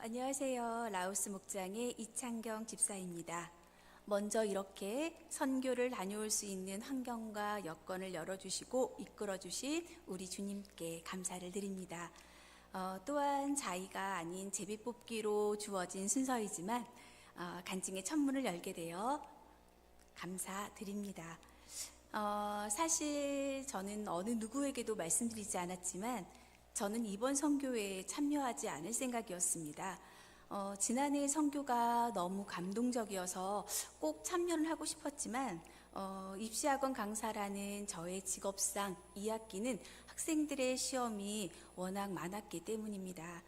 안녕하세요. 라오스 목장의 이창경 집사입니다. 먼저 이렇게 선교를 다녀올 수 있는 환경과 여건을 열어주시고 이끌어주신 우리 주님께 감사를 드립니다. 또한 자의가 아닌 제비뽑기로 주어진 순서이지만 간증의 천문을 열게 되어 감사드립니다. 사실 저는 어느 누구에게도 말씀드리지 않았지만 저는 이번 선교회에 참여하지 않을 생각이었습니다. 지난해 선교가 너무 감동적이어서 꼭 참여를 하고 싶었지만 입시학원 강사라는 저의 직업상 2학기는 학생들의 시험이 워낙 많았기 때문입니다.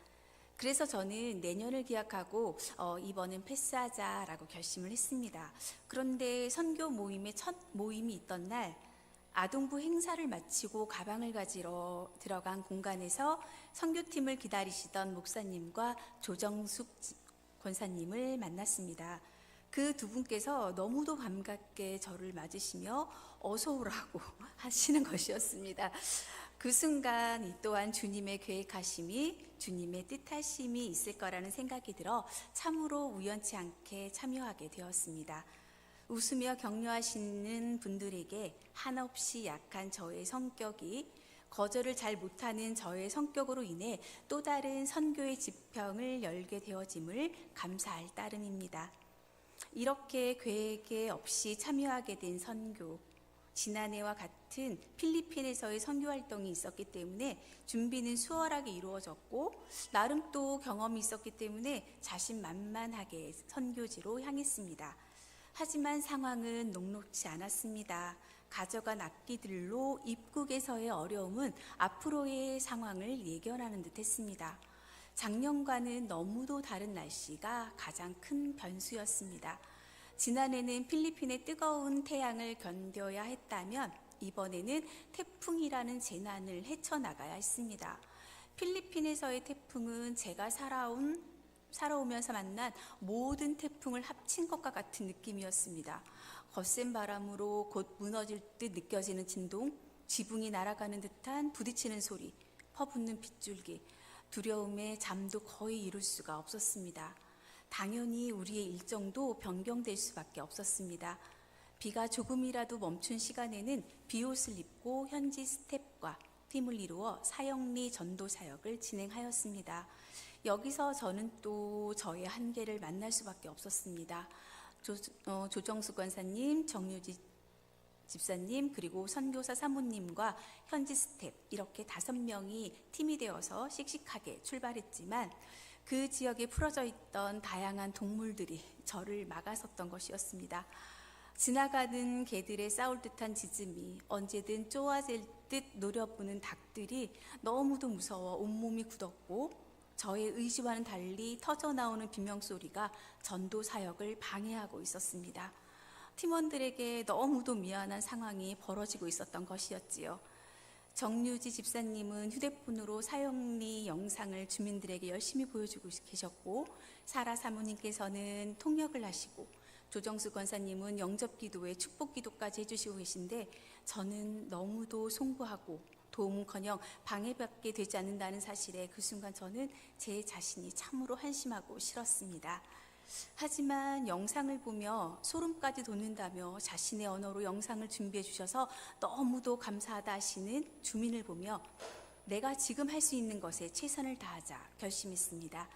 그래서 저는 내년을 기약하고 이번은 패스하자라고 결심을 했습니다. 그런데 선교 모임의 첫 모임이 있던 날 아동부 행사를 마치고 가방을 가지러 들어간 공간에서 선교팀을 기다리시던 목사님과 조정숙 권사님을 만났습니다. 그 두 분께서 너무도 반갑게 저를 맞으시며 어서 오라고 하시는 것이었습니다. 그 순간 이 또한 주님의 계획하심이, 주님의 뜻하심이 있을 거라는 생각이 들어 참으로 우연치 않게 참여하게 되었습니다. 웃으며 격려하시는 분들에게 한없이 약한 저의 성격이 거절을 잘 못하는 저의 성격으로 인해 또 다른 선교의 지평을 열게 되어짐을 감사할 따름입니다. 이렇게 계획 없이 참여하게 된 선교, 지난해와 같은 필리핀에서의 선교 활동이 있었기 때문에 준비는 수월하게 이루어졌고 나름 또 경험이 있었기 때문에 자신만만하게 선교지로 향했습니다. 하지만 상황은 녹록지 않았습니다. 가져간 악기들로 입국에서의 어려움은 앞으로의 상황을 예견하는 듯 했습니다. 작년과는 너무도 다른 날씨가 가장 큰 변수였습니다. 지난해는 필리핀의 뜨거운 태양을 견뎌야 했다면 이번에는 태풍이라는 재난을 헤쳐나가야 했습니다. 필리핀에서의 태풍은 제가 살아오면서 만난 모든 태풍을 합친 것과 같은 느낌이었습니다. 거센 바람으로 곧 무너질 듯 느껴지는 진동, 지붕이 날아가는 듯한 부딪히는 소리, 퍼붓는 빗줄기, 두려움에 잠도 거의 이룰 수가 없었습니다. 당연히 우리의 일정도 변경될 수밖에 없었습니다. 비가 조금이라도 멈춘 시간에는 비옷을 입고 현지 스태프과 팀을 이루어 사형리 전도 사역을 진행하였습니다. 여기서 저는 또 저의 한계를 만날 수밖에 없었습니다. 조정수 권사님, 정유지 집사님, 그리고 선교사 사모님과 현지 스태프 이렇게 5명이 팀이 되어서 씩씩하게 출발했지만 그 지역에 풀어져 있던 다양한 동물들이 저를 막아섰던 것이었습니다. 지나가는 개들의 싸울 듯한 짖음이, 언제든 쪼아질 듯 노려보는 닭들이 너무도 무서워 온몸이 굳었고 저의 의지와는 달리 터져나오는 비명소리가 전도 사역을 방해하고 있었습니다. 팀원들에게 너무도 미안한 상황이 벌어지고 있었던 것이었지요. 정유지 집사님은 휴대폰으로 사형리 영상을 주민들에게 열심히 보여주고 계셨고 사라 사모님께서는 통역을 하시고 조정수 권사님은 영접기도에 축복기도까지 해주시고 계신데 저는 너무도 송구하고 도움은커녕 방해받게 되지 않는다는 사실에 그 순간 저는 제 자신이 참으로 한심하고 싫었습니다. 하지만 영상을 보며 소름까지 돋는다며 자신의 언어로 영상을 준비해 주셔서 너무도 감사하다 하시는 주민을 보며 내가 지금 할 수 있는 것에 최선을 다하자 결심했습니다.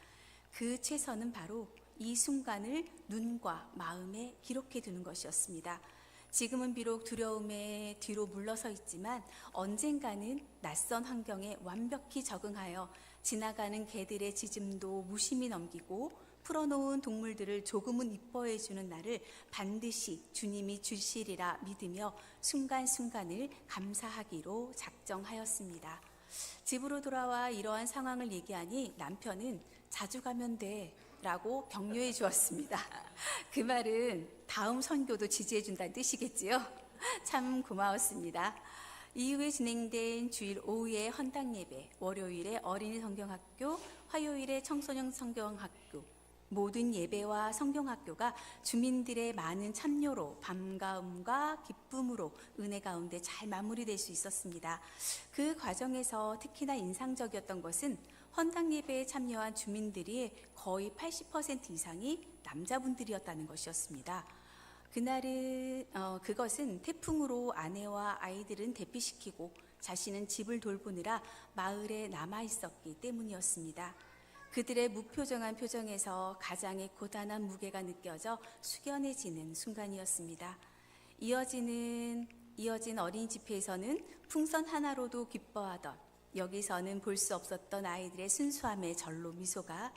그 최선은 바로 이 순간을 눈과 마음에 기록해 두는 것이었습니다. 지금은 비록 두려움에 뒤로 물러서 있지만 언젠가는 낯선 환경에 완벽히 적응하여 지나가는 개들의 짖음도 무심히 넘기고 풀어놓은 동물들을 조금은 이뻐해주는 날을 반드시 주님이 주시리라 믿으며 순간순간을 감사하기로 작정하였습니다. 집으로 돌아와 이러한 상황을 얘기하니 남편은 자주 가면 돼 라고 격려해 주었습니다. 그 말은 다음 선교도 지지해 준다는 뜻이겠지요? 참 고마웠습니다. 이후에 진행된 주일 오후의 헌당 예배, 월요일에 어린이 성경학교, 화요일에 청소년 성경학교, 모든 예배와 성경학교가 주민들의 많은 참여로 반가움과 기쁨으로 은혜 가운데 잘 마무리될 수 있었습니다. 그 과정에서 특히나 인상적이었던 것은 헌당 예배에 참여한 주민들이 거의 80% 이상이 남자분들이었다는 것이었습니다. 그것은 태풍으로 아내와 아이들은 대피시키고 자신은 집을 돌보느라 마을에 남아 있었기 때문이었습니다. 그들의 무표정한 표정에서 가장의 고단한 무게가 느껴져 숙연해지는 순간이었습니다. 이어진 어린이 집회에서는 풍선 하나로도 기뻐하던, 여기서는 볼 수 없었던 아이들의 순수함의 절로 미소가,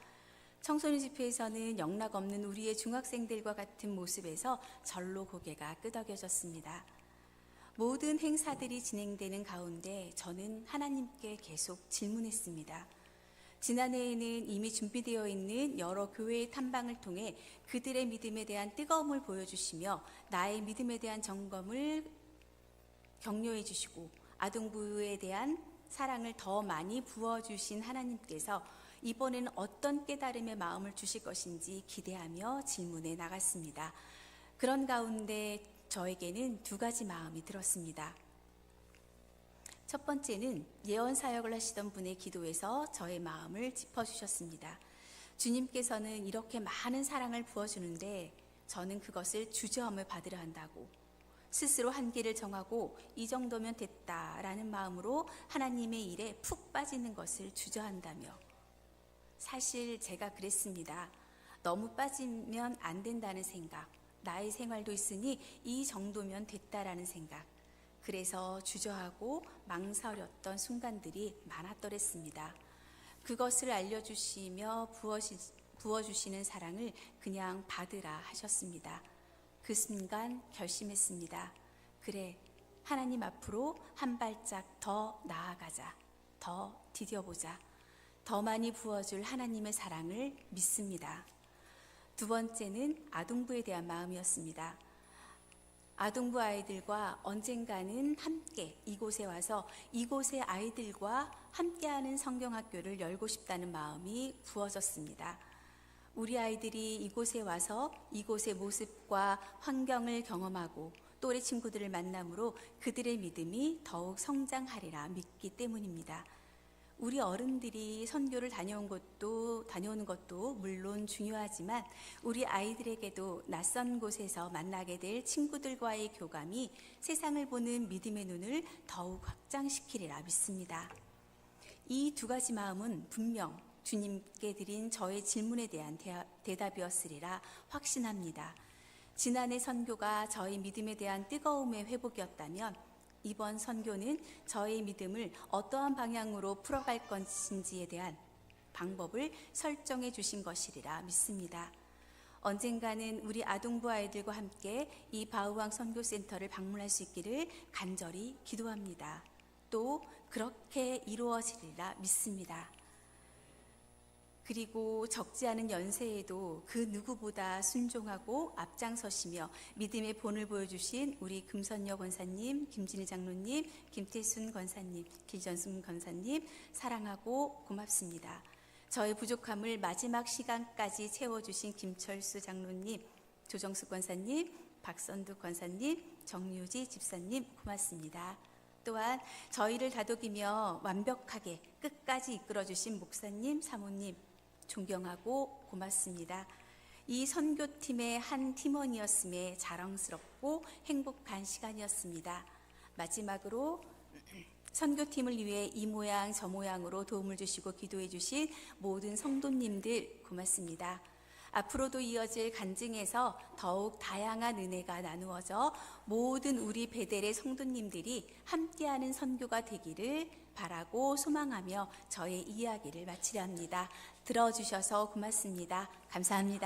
청소년 집회에서는 영락 없는 우리의 중학생들과 같은 모습에서 절로 고개가 끄덕여졌습니다. 모든 행사들이 진행되는 가운데 저는 하나님께 계속 질문했습니다. 지난해에는 이미 준비되어 있는 여러 교회의 탐방을 통해 그들의 믿음에 대한 뜨거움을 보여주시며 나의 믿음에 대한 점검을 격려해 주시고 아동부에 대한 사랑을 더 많이 부어주신 하나님께서 이번에는 어떤 깨달음의 마음을 주실 것인지 기대하며 질문해 나갔습니다. 그런 가운데 저에게는 두 가지 마음이 들었습니다. 첫 번째는 예언 사역을 하시던 분의 기도에서 저의 마음을 짚어주셨습니다. 주님께서는 이렇게 많은 사랑을 부어주는데 저는 그것을 주저함을 받으려 한다고, 스스로 한계를 정하고 이 정도면 됐다라는 마음으로 하나님의 일에 푹 빠지는 것을 주저한다며, 사실 제가 그랬습니다. 너무 빠지면 안 된다는 생각, 나의 생활도 있으니 이 정도면 됐다라는 생각, 그래서 주저하고 망설였던 순간들이 많았더랬습니다. 그것을 알려주시며 부어주시는 사랑을 그냥 받으라 하셨습니다. 그 순간 결심했습니다. 그래, 하나님 앞으로 한 발짝 더 나아가자, 더 디뎌보자, 더 많이 부어줄 하나님의 사랑을 믿습니다. 두 번째는 아동부에 대한 마음이었습니다. 아동부 아이들과 언젠가는 함께 이곳에 와서 이곳의 아이들과 함께하는 성경학교를 열고 싶다는 마음이 부어졌습니다. 우리 아이들이 이곳에 와서 이곳의 모습과 환경을 경험하고 또래 친구들을 만남으로 그들의 믿음이 더욱 성장하리라 믿기 때문입니다. 우리 어른들이 선교를 다녀오는 것도 물론 중요하지만 우리 아이들에게도 낯선 곳에서 만나게 될 친구들과의 교감이 세상을 보는 믿음의 눈을 더욱 확장시키리라 믿습니다. 이 두 가지 마음은 분명 주님께 드린 저의 질문에 대한 대답이었으리라 확신합니다. 지난해 선교가 저희 믿음에 대한 뜨거움의 회복이었다면 이번 선교는 저의 믿음을 어떠한 방향으로 풀어갈 것인지에 대한 방법을 설정해 주신 것이리라 믿습니다. 언젠가는 우리 아동부 아이들과 함께 이 바우왕 선교센터를 방문할 수 있기를 간절히 기도합니다. 또 그렇게 이루어지리라 믿습니다. 그리고 적지 않은 연세에도 그 누구보다 순종하고 앞장서시며 믿음의 본을 보여주신 우리 금선여 권사님, 김진희 장로님, 김태순 권사님, 길전순 권사님 사랑하고 고맙습니다. 저의 부족함을 마지막 시간까지 채워주신 김철수 장로님, 조정숙 권사님, 박선두 권사님, 정유지 집사님 고맙습니다. 또한 저희를 다독이며 완벽하게 끝까지 이끌어주신 목사님, 사모님 존경하고 고맙습니다. 이 선교팀의 한 팀원이었음에 자랑스럽고 행복한 시간이었습니다. 마지막으로 선교팀을 위해 이 모양 저 모양으로 도움을 주시고 기도해 주신 모든 성도님들 고맙습니다. 앞으로도 이어질 간증에서 더욱 다양한 은혜가 나누어져 모든 우리 베델의 성도님들이 함께하는 선교가 되기를 바라고 소망하며 저의 이야기를 마치려 합니다. 들어주셔서 고맙습니다. 감사합니다.